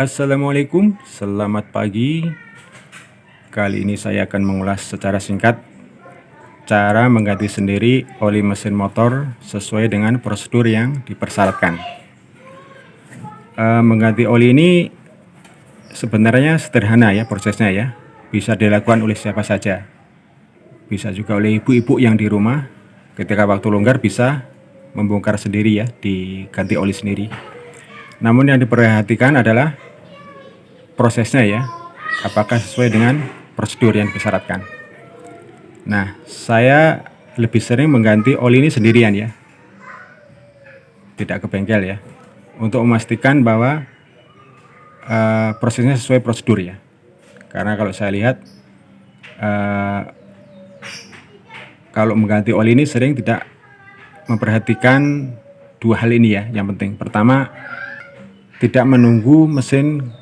Assalamualaikum, selamat pagi. Kali ini saya akan mengulas secara singkat cara mengganti sendiri oli mesin motor sesuai dengan prosedur yang dipersyaratkan. Mengganti oli ini sebenarnya sederhana ya prosesnya ya. Bisa dilakukan oleh siapa saja. Bisa juga oleh ibu-ibu yang di rumah ketika waktu longgar bisa membongkar sendiri ya, diganti oli sendiri. Namun yang diperhatikan adalah prosesnya ya, apakah sesuai dengan prosedur yang disyaratkan. Nah, saya lebih sering mengganti oli ini sendirian ya, tidak ke bengkel ya, untuk memastikan bahwa prosesnya sesuai prosedur ya. Karena kalau saya lihat kalau mengganti oli ini sering tidak memperhatikan dua hal ini ya, yang penting. Pertama, tidak menunggu mesin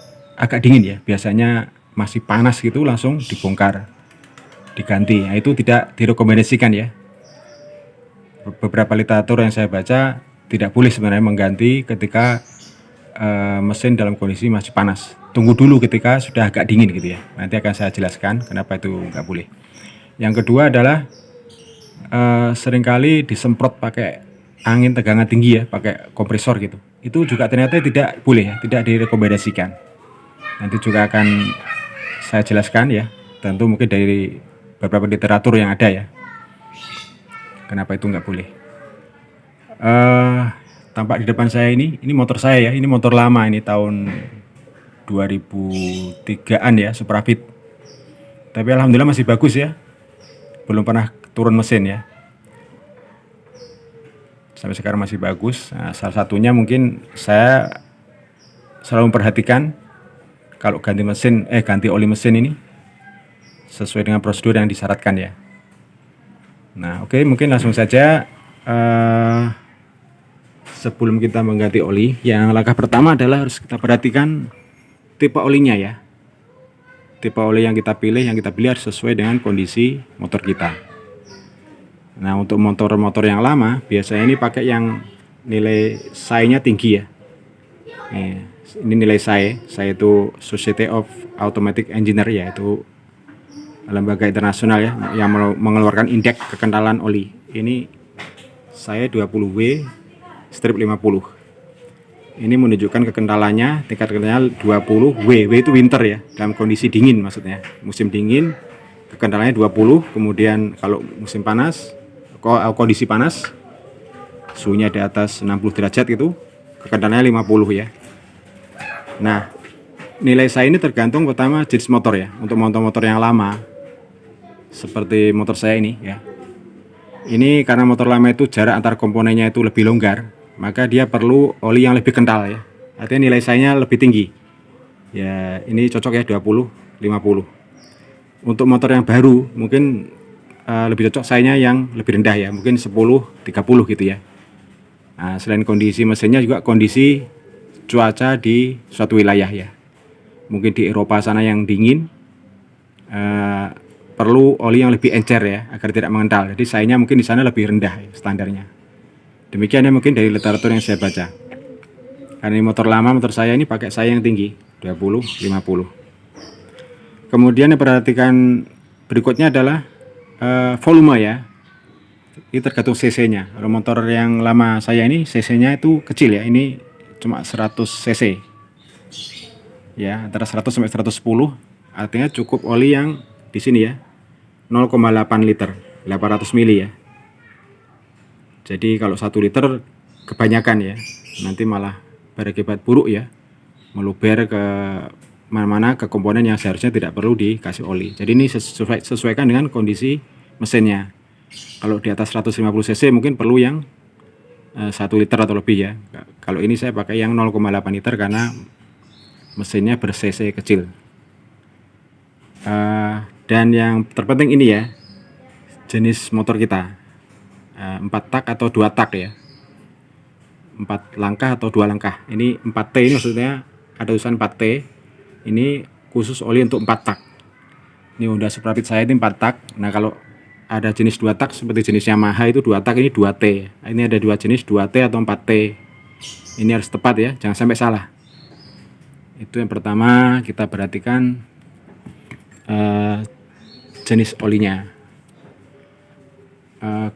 agak dingin ya, biasanya masih panas gitu langsung dibongkar, diganti. Nah, itu tidak direkomendasikan ya. Beberapa literatur yang saya baca tidak boleh sebenarnya mengganti ketika mesin dalam kondisi masih panas. Tunggu dulu ketika sudah agak dingin gitu ya. Nanti akan saya jelaskan kenapa itu nggak boleh. Yang kedua adalah seringkali disemprot pakai angin tegangan tinggi ya, pakai kompresor gitu. Itu juga ternyata tidak boleh ya, tidak direkomendasikan. Nanti juga akan saya jelaskan ya, tentu mungkin dari beberapa literatur yang ada ya, kenapa itu nggak boleh. Tampak di depan saya ini motor saya ya, ini motor lama, ini tahun 2003-an ya, Suprafit. Tapi alhamdulillah masih bagus ya, belum pernah turun mesin ya, sampai sekarang masih bagus. Nah, salah satunya mungkin saya selalu memperhatikan kalau ganti oli mesin ini sesuai dengan prosedur yang disyaratkan ya. Nah, oke, mungkin langsung saja. Sebelum kita mengganti oli, yang langkah pertama adalah harus kita perhatikan tipe olinya ya. Tipe oli yang kita pilih harus sesuai dengan kondisi motor kita. Nah, untuk motor-motor yang lama biasanya ini pakai yang nilai SAE-nya tinggi ya. Ini nilai SAE itu Society of Automatic Engineer ya, itu lembaga internasional ya yang mengeluarkan indeks kekentalan oli. Ini SAE 20W/50. Ini menunjukkan kekentalannya, tingkat kekentalannya 20 W. W itu winter ya, dalam kondisi dingin maksudnya. Musim dingin kekentalannya 20, kemudian kalau musim panas, kondisi panas, suhunya di atas 60 derajat itu kekentalannya 50 ya. Nah, nilai SAE ini tergantung pertama jenis motor ya. Untuk motor-motor yang lama seperti motor saya ini ya, ini karena motor lama itu jarak antar komponennya itu lebih longgar, maka dia perlu oli yang lebih kental ya. Artinya nilai SAE-nya lebih tinggi. Ya, ini cocok ya 20-50. Untuk motor yang baru mungkin lebih cocok SAE-nya yang lebih rendah ya, mungkin 10-30 gitu ya. Nah, selain kondisi mesinnya juga kondisi cuaca di suatu wilayah ya. Mungkin di Eropa sana yang dingin, perlu oli yang lebih encer ya, agar tidak mengental. Jadi SAE-nya mungkin di sana lebih rendah ya, standarnya. Demikian ya mungkin dari literatur yang saya baca. Karena ini motor lama, motor saya ini pakai SAE yang tinggi, 20-50. Kemudian yang perhatikan berikutnya adalah volume ya. Ini tergantung cc-nya. Kalau motor yang lama saya ini cc-nya itu kecil ya, ini cuma 100 cc. Ya, antara 100 sampai 110. Artinya cukup oli yang di sini ya, 0,8 liter, 800 mili ya. Jadi kalau 1 liter kebanyakan ya, nanti malah berakibat buruk ya, meluber ke mana-mana ke komponen yang seharusnya tidak perlu dikasih oli. Jadi ini sesuaikan dengan kondisi mesinnya. Kalau di atas 150 cc mungkin perlu yang 1 liter atau lebih ya. Kalau ini saya pakai yang 0,8 liter karena mesinnya ber-cc kecil. Dan yang terpenting ini ya, jenis motor kita, 4 tak atau 2 tak ya, 4 langkah atau 2 langkah. Ini 4T, ini maksudnya ada tulisan 4T. Ini khusus oli untuk 4 tak. Ini Honda Suprafit saya ini 4 tak. Nah, kalau ada jenis 2 tak seperti jenis Yamaha itu 2 tak, ini 2T. Ini ada 2 jenis, 2T atau 4T. Ini harus tepat ya, jangan sampai salah. Itu yang pertama, kita perhatikan jenis olinya.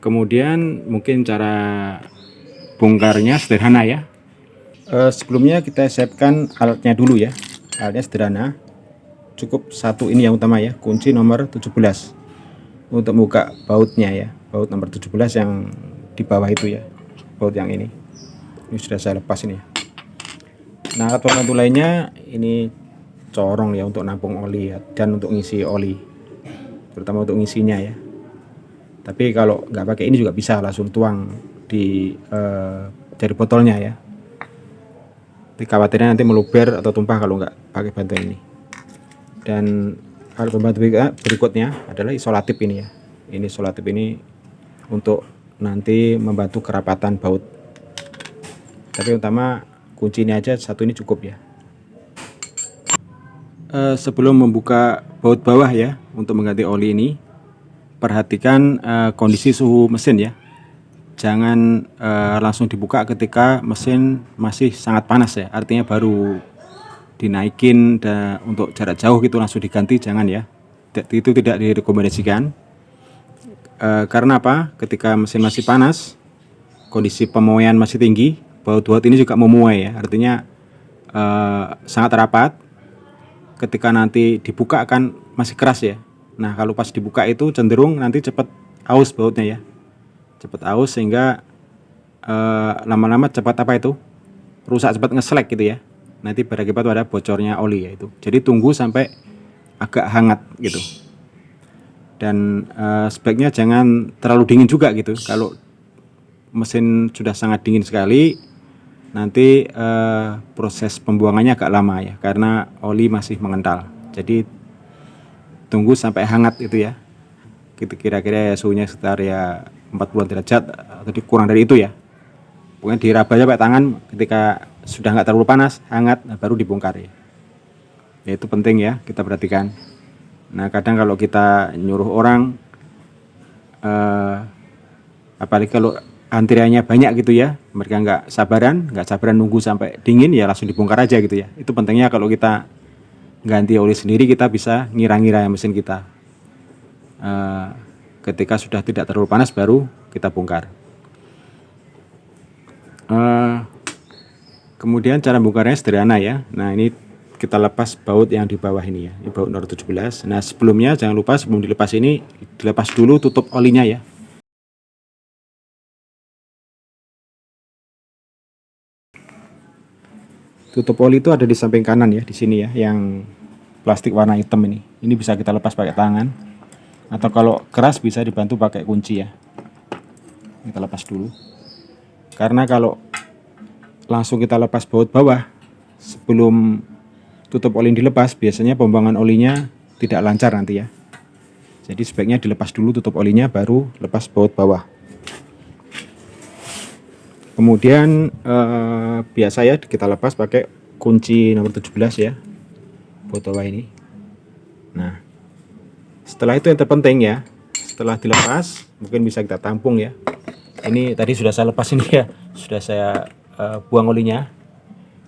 Kemudian mungkin cara bongkarnya sederhana ya. Sebelumnya kita siapkan alatnya dulu ya. Alatnya sederhana, cukup satu ini yang utama ya, kunci nomor 17 untuk buka bautnya ya, baut nomor 17 yang di bawah itu ya, baut yang ini sudah saya lepas ini ya. Nah, alat pembantu lainnya ini corong ya untuk nampung oli ya, dan untuk ngisi oli, terutama untuk ngisinya ya. Tapi kalau nggak pakai ini juga bisa langsung tuang di dari botolnya ya. Tapi khawatirnya nanti meluber atau tumpah kalau nggak pakai bantuan ini. Dan alat pembantu berikutnya adalah isolatif ini ya. Ini isolatif ini untuk nanti membantu kerapatan baut. Tapi utama kunci ini aja, satu ini cukup ya. Sebelum membuka baut bawah ya untuk mengganti oli ini, perhatikan kondisi suhu mesin ya. Jangan langsung dibuka ketika mesin masih sangat panas ya, artinya baru dinaikin dan untuk jarak jauh gitu langsung diganti, jangan ya. Itu tidak direkomendasikan. Karena apa? Ketika mesin masih panas, kondisi pemuaian masih tinggi, baut-baut ini juga memuai ya, artinya sangat rapat. Ketika nanti dibuka akan masih keras ya. Nah, kalau pas dibuka itu cenderung nanti cepat aus bautnya ya, cepat aus sehingga lama-lama cepat apa itu, rusak, cepat ngeselek gitu ya. Nanti berakibat pada bocornya oli ya itu. Jadi tunggu sampai agak hangat gitu. Dan sebaiknya jangan terlalu dingin juga gitu. Kalau mesin sudah sangat dingin sekali, nanti proses pembuangannya agak lama ya, karena oli masih mengental. Jadi tunggu sampai hangat itu ya. Kira-kira ya suhunya sekitar ya 40 derajat atau kurang dari itu ya. Pokoknya diraba aja pakai tangan, ketika sudah nggak terlalu panas, hangat, baru dibongkar ya. Ya itu penting ya, kita perhatikan. Nah, kadang kalau kita nyuruh orang, apalagi kalau antriannya banyak gitu ya, mereka nggak sabaran nunggu sampai dingin ya, langsung dibongkar aja gitu ya. Itu pentingnya kalau kita ganti oli sendiri, kita bisa ngira-ngira mesin kita. Ketika sudah tidak terlalu panas baru kita bongkar. Kemudian cara bongkarnya sederhana ya. Nah, ini kita lepas baut yang di bawah ini ya, ini baut nomor 17. Nah, sebelumnya jangan lupa sebelum dilepas ini, dilepas dulu tutup olinya ya. Tutup oli itu ada di samping kanan ya, di sini ya, yang plastik warna hitam ini. Ini bisa kita lepas pakai tangan, atau kalau keras bisa dibantu pakai kunci ya. Kita lepas dulu. Karena kalau langsung kita lepas baut bawah sebelum tutup oli dilepas, biasanya pembuangan olinya tidak lancar nanti ya. Jadi sebaiknya dilepas dulu tutup olinya, baru lepas baut bawah. Kemudian biasa ya kita lepas pakai kunci nomor 17 ya, baut bawah ini. Nah, setelah itu yang terpenting ya, setelah dilepas mungkin bisa kita tampung ya. Ini tadi sudah saya lepas ini ya, sudah saya buang olinya.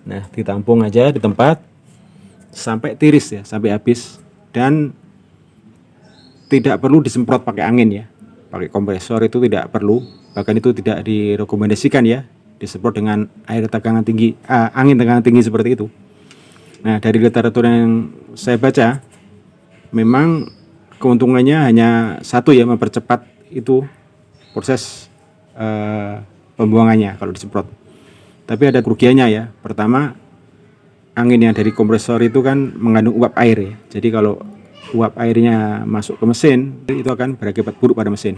Nah, ditampung aja di tempat sampai tiris ya, sampai habis, dan tidak perlu disemprot pakai angin ya, pakai kompresor itu tidak perlu, bahkan itu tidak direkomendasikan ya, disemprot dengan air tegangan tinggi, angin tegangan tinggi seperti itu. Nah, dari literatur yang saya baca, memang keuntungannya hanya satu ya, mempercepat itu proses pembuangannya kalau disemprot. Tapi ada kerugiannya ya. Pertama, angin yang dari kompresor itu kan mengandung uap air ya. Jadi kalau uap airnya masuk ke mesin, itu akan berakibat buruk pada mesin.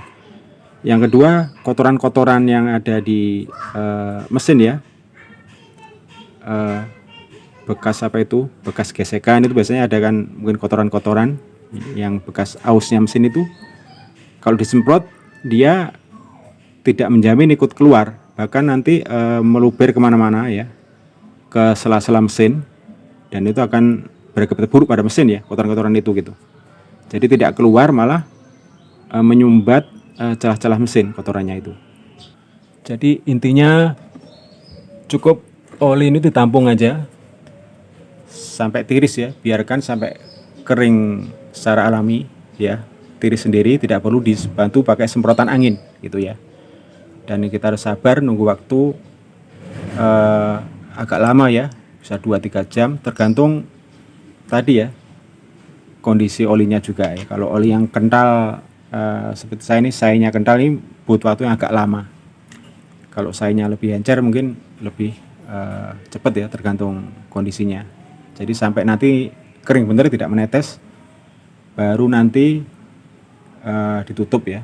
Yang kedua, kotoran-kotoran yang ada di mesin ya, bekas apa itu, bekas gesekan itu biasanya ada kan, mungkin kotoran-kotoran yang bekas ausnya mesin itu, kalau disemprot dia tidak menjamin ikut keluar, bahkan nanti meluber kemana-mana ya, ke sela-sela mesin, dan itu akan berakibat buruk pada mesin ya, kotoran-kotoran itu gitu. Jadi tidak keluar, malah menyumbat celah-celah mesin kotorannya itu. Jadi intinya cukup oli ini ditampung aja sampai tiris ya, biarkan sampai kering secara alami ya, tiris sendiri, tidak perlu dibantu pakai semprotan angin gitu ya. Dan kita harus sabar nunggu waktu agak lama ya, bisa 2-3 jam tergantung tadi ya kondisi olinya juga ya. Kalau oli yang kental seperti saya ini, sayanya kental, ini butuh waktu yang agak lama. Kalau sayanya lebih encer mungkin lebih cepat ya, tergantung kondisinya. Jadi sampai nanti kering bener, tidak menetes, baru nanti ditutup ya,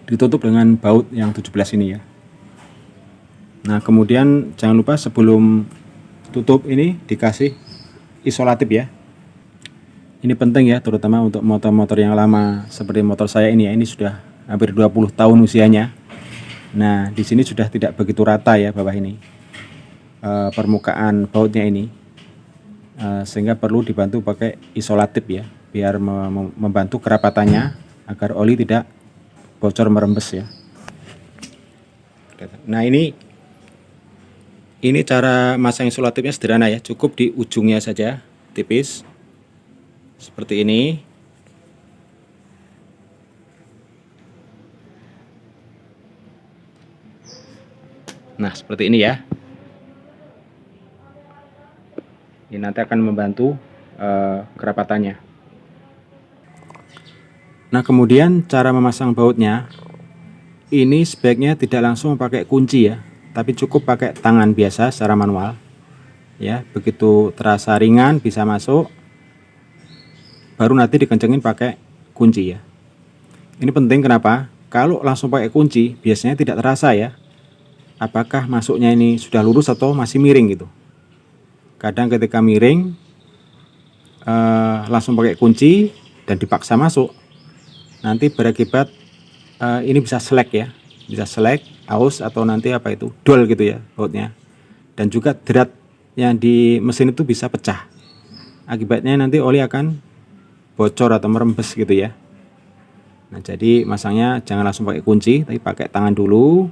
ditutup dengan baut yang 17 ini ya. Nah kemudian jangan lupa sebelum tutup ini dikasih isolatif ya. Ini penting ya, terutama untuk motor-motor yang lama seperti motor saya ini ya. Ini sudah hampir 20 tahun usianya. Nah di sini sudah tidak begitu rata ya bawah ini, permukaan bautnya ini, sehingga perlu dibantu pakai isolatif ya, biar membantu kerapatannya agar oli tidak bocor merembes ya. Nah ini cara masang isolatifnya sederhana ya, cukup di ujungnya saja tipis seperti ini. Nah seperti ini ya. Ini nanti akan membantu kerapatannya. Nah kemudian cara memasang bautnya, ini sebaiknya tidak langsung pakai kunci ya, tapi cukup pakai tangan biasa secara manual ya. Begitu terasa ringan bisa masuk, baru nanti dikencengin pakai kunci ya. Ini penting, kenapa? Kalau langsung pakai kunci biasanya tidak terasa ya, apakah masuknya ini sudah lurus atau masih miring gitu. Kadang ketika miring langsung pakai kunci dan dipaksa masuk, nanti berakibat ini bisa selek ya, bisa selek, aus, atau nanti apa itu, dol gitu ya bautnya. Dan juga drat yang di mesin itu bisa pecah. Akibatnya nanti oli akan bocor atau merembes gitu ya. Nah jadi masangnya jangan langsung pakai kunci, tapi pakai tangan dulu.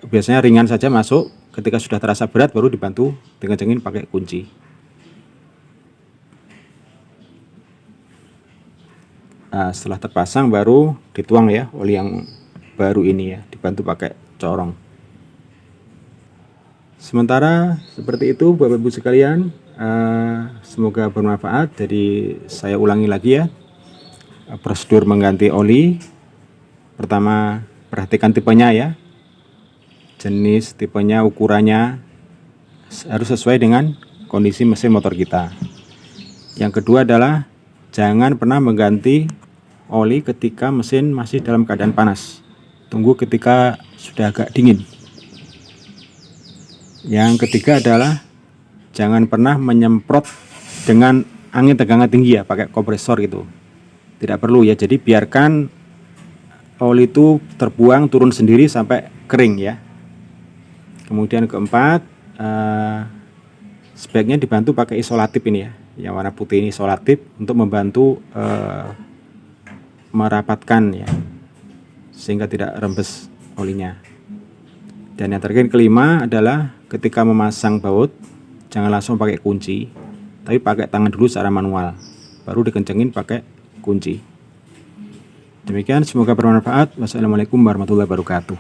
Biasanya ringan saja masuk, ketika sudah terasa berat baru dibantu dikencengin pakai kunci. Nah, setelah terpasang baru dituang ya oli yang baru ini ya, dibantu pakai corong. Sementara seperti itu Bapak Ibu sekalian, semoga bermanfaat. Jadi saya ulangi lagi ya, prosedur mengganti oli. Pertama, perhatikan tipenya ya, jenis, tipenya, ukurannya harus sesuai dengan kondisi mesin motor kita. Yang kedua adalah jangan pernah mengganti oli ketika mesin masih dalam keadaan panas. Tunggu ketika sudah agak dingin. Yang ketiga adalah jangan pernah menyemprot dengan angin tegangan tinggi ya, pakai kompresor gitu. Tidak perlu ya, jadi biarkan oli itu terbuang turun sendiri sampai kering ya. Kemudian keempat, sebaiknya dibantu pakai isolatif ini ya, yang warna putih ini isolatif untuk membantu merapatkan ya, sehingga tidak rembes olinya. Dan yang terakhir kelima adalah ketika memasang baut jangan langsung pakai kunci, tapi pakai tangan dulu secara manual, baru dikencengin pakai kunci. Demikian, semoga bermanfaat. Wassalamualaikum warahmatullahi wabarakatuh.